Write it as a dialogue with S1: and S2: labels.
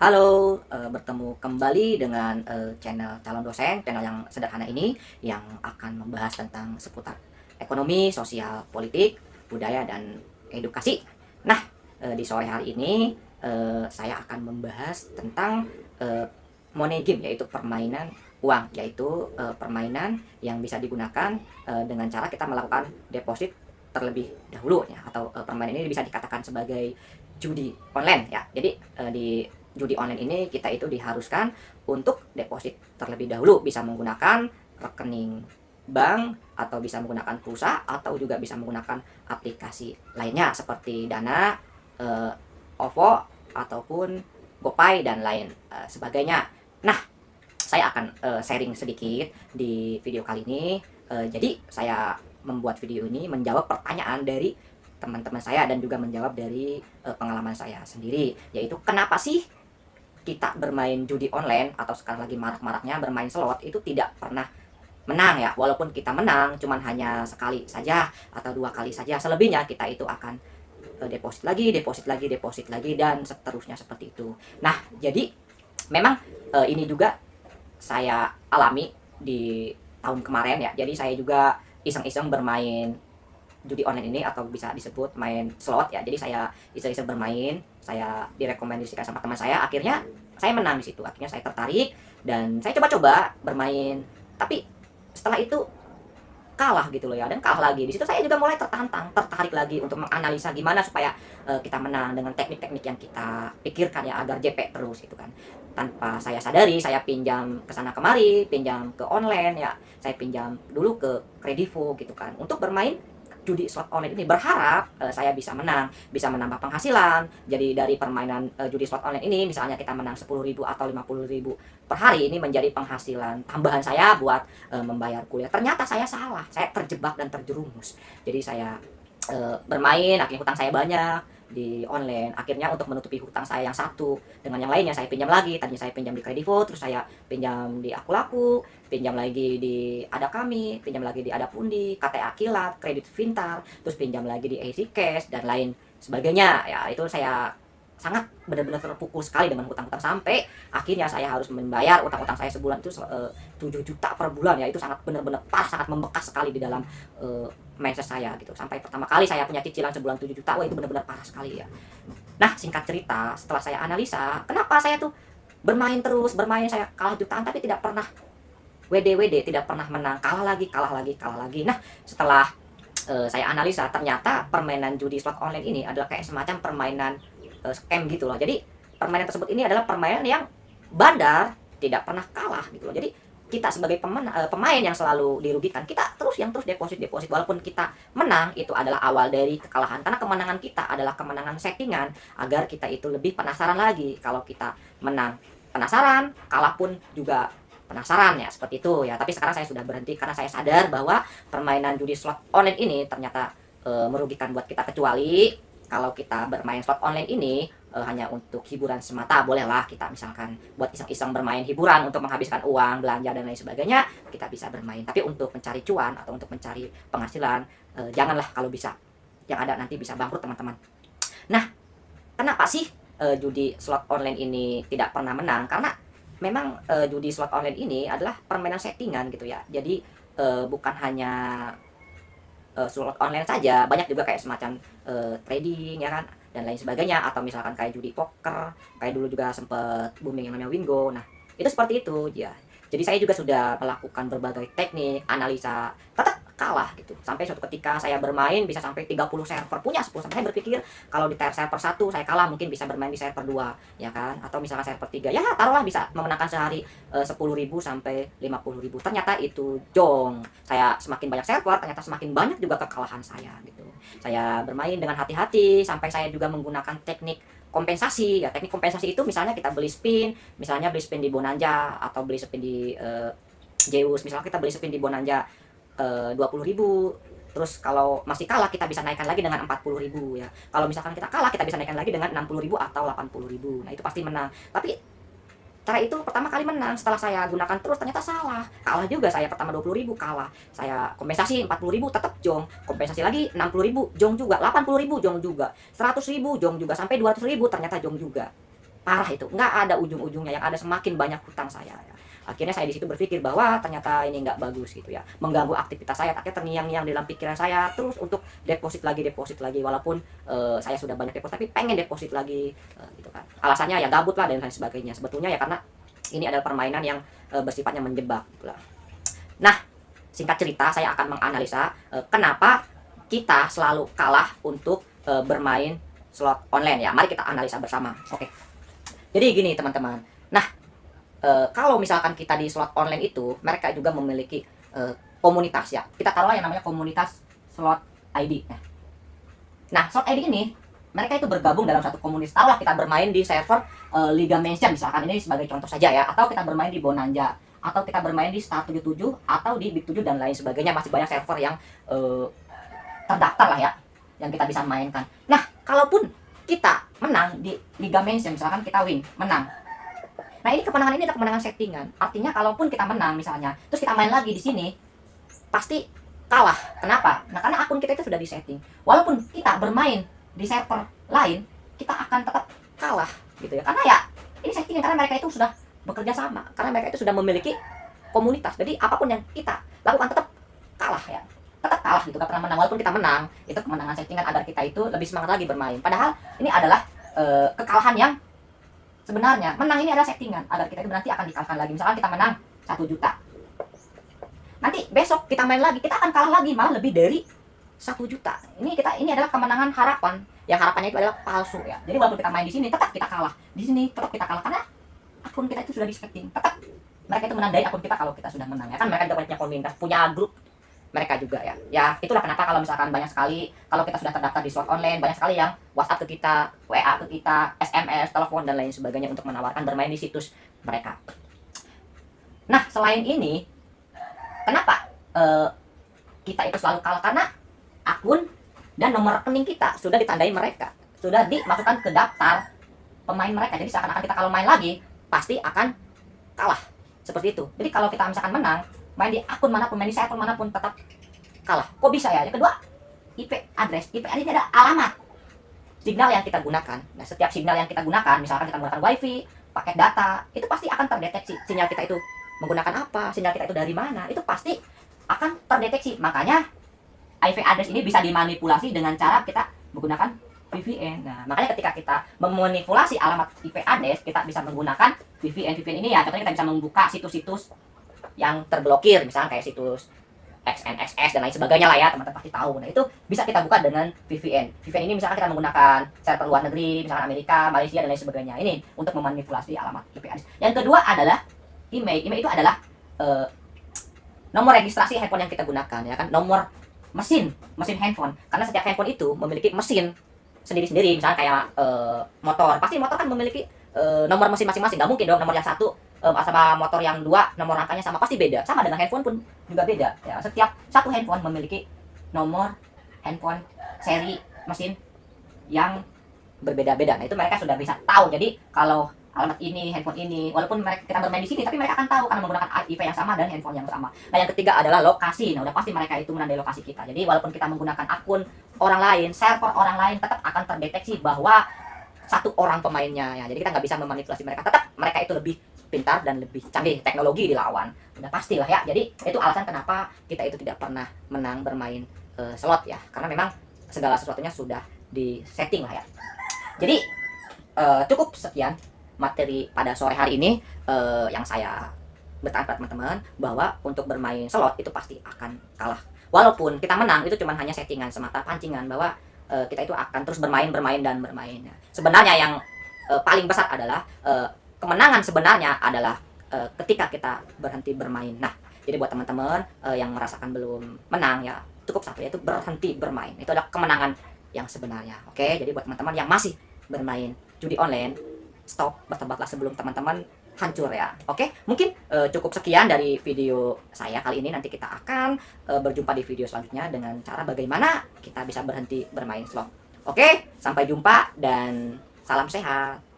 S1: Halo, bertemu kembali dengan channel calon dosen, channel yang sederhana ini yang akan membahas tentang seputar ekonomi, sosial, politik, budaya, dan edukasi. Nah, di sore hari ini saya akan membahas tentang eh, money game, yaitu permainan uang, yaitu permainan yang bisa digunakan dengan cara kita melakukan deposit terlebih dahulu, ya, atau permainan ini bisa dikatakan sebagai judi online, ya. Jadi di judi online ini kita itu diharuskan untuk deposit terlebih dahulu, bisa menggunakan rekening bank atau bisa menggunakan pulsa atau juga bisa menggunakan aplikasi lainnya seperti Dana, eh, OVO ataupun GoPay dan lain sebagainya. Nah, saya akan sharing sedikit di video kali ini. Jadi saya membuat video ini menjawab pertanyaan dari teman-teman saya dan juga menjawab dari pengalaman saya sendiri, yaitu kenapa sih kita bermain judi online atau sekarang lagi marak-maraknya bermain slot itu tidak pernah menang, ya. Walaupun kita menang cuman hanya sekali saja atau dua kali saja, selebihnya kita itu akan deposit lagi, deposit lagi, deposit lagi, dan seterusnya seperti itu. Nah, jadi memang ini juga saya alami di tahun kemarin, ya. Jadi saya juga iseng-iseng bermain judi online ini atau bisa disebut main slot, ya. Jadi saya iseng-iseng bermain, saya direkomendasikan sama teman saya, akhirnya saya menang di situ. Akhirnya saya tertarik dan saya coba-coba bermain. Tapi setelah itu kalah gitu loh, ya, dan kalah lagi. Di situ saya juga mulai tertarik lagi untuk menganalisa gimana supaya kita menang dengan teknik-teknik yang kita pikirkan, ya, agar JP terus gitu kan. Tanpa saya sadari, saya pinjam ke sana kemari, pinjam ke online, ya. Saya pinjam dulu ke Kredivo gitu kan untuk bermain judi slot online ini, berharap saya bisa menang, bisa menambah penghasilan. Jadi dari permainan judi slot online ini, misalnya kita menang 10.000 atau 50.000 per hari, ini menjadi penghasilan tambahan saya buat membayar kuliah. Ternyata saya salah, saya terjebak dan terjerumus. Jadi saya bermain, akhirnya hutang saya banyak di online. Akhirnya untuk menutupi hutang saya yang satu dengan yang lainnya, saya pinjam lagi. Tadinya saya pinjam di Kredivo, terus saya pinjam di Aku Laku, pinjam lagi di Ada Kami, pinjam lagi di Ada Pundi, KTA Kilat, Kredit Pintar, terus pinjam lagi di Easy Cash dan lain sebagainya. Ya, itu saya sangat benar-benar terpukul sekali dengan hutang-hutang sampai akhirnya saya harus membayar utang-utang saya sebulan itu 7 juta per bulan, ya. Itu sangat benar-benar parah, sangat membekas sekali di dalam mindset saya gitu. Sampai pertama kali saya punya cicilan sebulan 7 juta, wah, itu benar-benar parah sekali, ya. Nah, singkat cerita, setelah saya analisa, kenapa saya tuh bermain terus, bermain, saya kalah jutaan tapi tidak pernah WD, tidak pernah menang, kalah lagi, kalah lagi, kalah lagi. Nah, setelah saya analisa, ternyata permainan judi slot online ini adalah kayak semacam permainan scam gitu loh. Jadi permainan tersebut ini adalah permainan yang bandar, tidak pernah kalah gitu loh. Jadi kita sebagai pemain yang selalu dirugikan, kita terus deposit walaupun kita menang, itu adalah awal dari kekalahan, karena kemenangan kita adalah kemenangan settingan agar kita itu lebih penasaran lagi. Kalau kita menang penasaran, kalah pun juga penasaran, ya, seperti itu, ya. Tapi sekarang saya sudah berhenti karena saya sadar bahwa permainan judi slot online ini ternyata merugikan buat kita, kecuali kalau kita bermain slot online ini hanya untuk hiburan semata. Bolehlah kita misalkan buat iseng-iseng bermain hiburan untuk menghabiskan uang, belanja dan lain sebagainya, kita bisa bermain. Tapi untuk mencari cuan atau untuk mencari penghasilan, janganlah kalau bisa. Yang ada nanti bisa bangkrut, teman-teman. Nah, kenapa sih judi slot online ini tidak pernah menang? Karena memang judi slot online ini adalah permainan settingan gitu, ya. Jadi bukan hanya slot online saja, banyak juga kayak semacam trading, ya kan, dan lain sebagainya, atau misalkan kayak judi poker, kayak dulu juga sempet booming yang namanya Wingo. Nah, itu seperti itu, ya. Jadi saya juga sudah melakukan berbagai teknik analisa, tetap kalah gitu. Sampai suatu ketika saya bermain bisa sampai 30 server, punya 10 server. Saya berpikir kalau di server 1 saya kalah, mungkin bisa bermain di server 2, ya kan, atau misalkan server 3, ya taruhlah bisa memenangkan sehari 10.000 sampai 50.000. Ternyata itu jong. Saya semakin banyak server, ternyata semakin banyak juga kekalahan saya gitu. Saya bermain dengan hati-hati sampai saya juga menggunakan teknik kompensasi, ya. Teknik kompensasi itu misalnya kita beli spin, misalnya beli spin di Bonanza atau beli spin di Zeus. Misalnya kita beli spin di Bonanza 20.000, terus kalau masih kalah kita bisa naikkan lagi dengan 40.000, ya. Kalau misalkan kita kalah, kita bisa naikkan lagi dengan 60.000 atau 80.000. Nah, itu pasti menang. Tapi cara itu pertama kali menang, setelah saya gunakan terus ternyata salah. Kalah juga saya, pertama 20.000 kalah. Saya kompensasi 40.000 tetap jong. Kompensasi lagi 60.000 jong juga, 80.000 jong juga, 100.000 jong juga, sampai 200.000 ternyata jong juga. parah itu, nggak ada ujung-ujungnya, yang ada semakin banyak hutang saya ya. Akhirnya saya di situ berpikir bahwa ternyata ini nggak bagus gitu ya, mengganggu aktivitas saya. Akhirnya terngiang-ngiang dalam pikiran saya terus untuk deposit lagi, walaupun saya sudah banyak deposit tapi pengen deposit lagi gitu kan. Alasannya ya gabut lah dan lain sebagainya. Sebetulnya ya karena ini adalah permainan yang bersifatnya menjebak gitu lah. Nah, singkat cerita saya akan menganalisa kenapa kita selalu kalah untuk bermain slot online ya. Mari kita analisa bersama. Oke. Jadi gini teman-teman. Nah, kalau misalkan kita di slot online itu, mereka juga memiliki komunitas ya. Kita taruhlah yang namanya komunitas slot ID. Nah, slot ID ini mereka itu bergabung dalam satu komunitas. Taruhlah kita bermain di server Liga Mansion misalkan, ini sebagai contoh saja ya, atau kita bermain di Bonanza, atau kita bermain di Star77 atau di Big 7 dan lain sebagainya. Masih banyak server yang terdaftar lah ya, yang kita bisa mainkan. Nah, kalaupun kita menang di Liga Mansion, misalkan kita win, menang. Nah, ini kemenangan ini adalah kemenangan settingan. Artinya kalaupun kita menang misalnya, terus kita main lagi di sini, pasti kalah. Kenapa? Nah, karena akun kita itu sudah disetting. Walaupun kita bermain di server lain, kita akan tetap kalah gitu ya. Karena ya ini settingan, karena mereka itu sudah bekerja sama, karena mereka itu sudah memiliki komunitas. Jadi apapun yang kita lakukan tetap kalah ya. Tetap kalah gitu, gak pernah menang. Walaupun kita menang, itu kemenangan settingan agar kita itu lebih semangat lagi bermain. Padahal ini adalah kekalahan yang sebenarnya. Menang ini adalah settingan agar kita itu nanti akan dikalahkan lagi. Misalkan kita menang 1 juta, nanti besok kita main lagi, kita akan kalah lagi, malah lebih dari 1 juta. Ini adalah kemenangan harapan, yang harapannya itu adalah palsu ya. Jadi walaupun kita main di sini tetap kita kalah, di sini tetap kita kalah, karena akun kita itu sudah di-setting. Tetap mereka itu menandai akun kita kalau kita sudah menang ya kan. Mereka juga punya komunitas, punya grup mereka juga ya. Ya itulah kenapa kalau misalkan banyak sekali, kalau kita sudah terdaftar di slot online, banyak sekali yang WhatsApp ke kita, WA ke kita, SMS, telepon dan lain sebagainya untuk menawarkan bermain di situs mereka. Nah, selain ini, kenapa kita itu selalu kalah? Karena akun dan nomor rekening kita sudah ditandai mereka, sudah dimasukkan ke daftar pemain mereka. Jadi seakan-akan kita kalau main lagi pasti akan kalah, seperti itu. Jadi kalau kita misalkan menang, main di akun manapun, main di server manapun, tetap kalah. Kok bisa ya? Yang kedua, IP address. IP address ini adalah alamat signal yang kita gunakan. Nah, setiap signal yang kita gunakan, misalkan kita menggunakan wifi, paket data, itu pasti akan terdeteksi sinyal kita itu menggunakan apa, sinyal kita itu dari mana, itu pasti akan terdeteksi. Makanya IP address ini bisa dimanipulasi dengan cara kita menggunakan VPN. Nah, makanya ketika kita memanipulasi alamat IP address, kita bisa menggunakan VPN. VPN ini ya, contohnya kita bisa membuka situs-situs yang terblokir, misalnya kayak situs XNXS dan lain sebagainya lah ya, teman-teman pasti tahu. Nah, itu bisa kita buka dengan VPN. VPN ini misalkan kita menggunakan server luar negeri, misalkan Amerika, Malaysia dan lain sebagainya. Ini untuk memanipulasi alamat IP address. Yang kedua adalah email. Email itu adalah nomor registrasi handphone yang kita gunakan ya kan, nomor mesin handphone. Karena setiap handphone itu memiliki mesin sendiri-sendiri, misalnya kayak motor. Pasti motor kan memiliki nomor mesin masing-masing. Nggak mungkin dong nomor yang satu sama motor yang dua nomor angkanya sama, pasti beda. Sama dengan handphone pun juga beda ya. Setiap satu handphone memiliki nomor handphone seri mesin yang berbeda-beda. Nah, itu mereka sudah bisa tahu. Jadi kalau alamat ini, handphone ini, walaupun mereka kita bermain di sini, tapi mereka akan tahu karena menggunakan IP yang sama dan handphone yang sama. Nah, yang ketiga adalah lokasi. Nah, udah pasti mereka itu menandai lokasi kita. Jadi walaupun kita menggunakan akun orang lain, server orang lain, tetap akan terdeteksi bahwa satu orang pemainnya ya. Jadi kita nggak bisa memanipulasi mereka. Tetap mereka itu lebih pintar dan lebih canggih teknologi dilawan. Udah pastilah ya. Jadi itu alasan kenapa kita itu tidak pernah menang bermain slot ya. Karena memang segala sesuatunya sudah di-setting lah ya. Jadi cukup sekian materi pada sore hari ini yang saya bertanya pada teman-teman bahwa untuk bermain slot itu pasti akan kalah. Walaupun kita menang, itu cuma hanya settingan semata, pancingan bahwa kita itu akan terus bermain. Sebenarnya yang paling besar adalah kemenangan sebenarnya adalah ketika kita berhenti bermain. Nah, jadi buat teman-teman yang merasakan belum menang ya, cukup satu, yaitu berhenti bermain. Itu adalah kemenangan yang sebenarnya. Oke, jadi buat teman-teman yang masih bermain judi online, stop, bertobatlah sebelum teman-teman hancur ya. Oke, mungkin cukup sekian dari video saya kali ini. Nanti kita akan berjumpa di video selanjutnya dengan cara bagaimana kita bisa berhenti bermain slot. Oke, sampai jumpa dan salam sehat.